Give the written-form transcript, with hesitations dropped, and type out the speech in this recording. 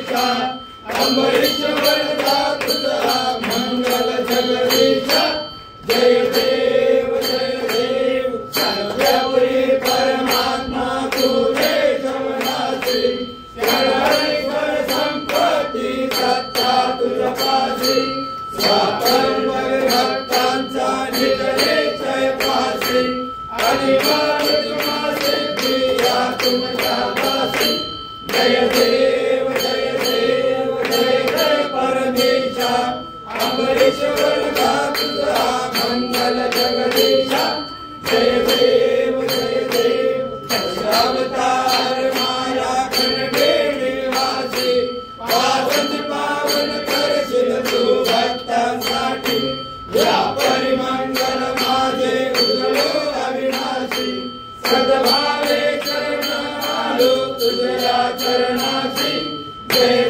जगदीशा अंबरीश वरदा तुझा मंगल जगदीशा जय देव सत्यपुरी परमात्मा तुझे जवनासी ईश्वर संपत्ती सत्ता तुझ पासी स्वापरवर भक्तांचा निजले जय पासी अनिवार्य तुमा सिद्धिया तुमच्या दासी जय देव जय परमेशा अंबरीश वरदा तुझा मंगल जगदीशा जय देव अवतार माया खंडे निवासी पावन करशील तू भक्तांसाठी या परिमंगल माझे उजळो अविनाशी सद्भावे चरण आलो तुझ्या चरणाशी जय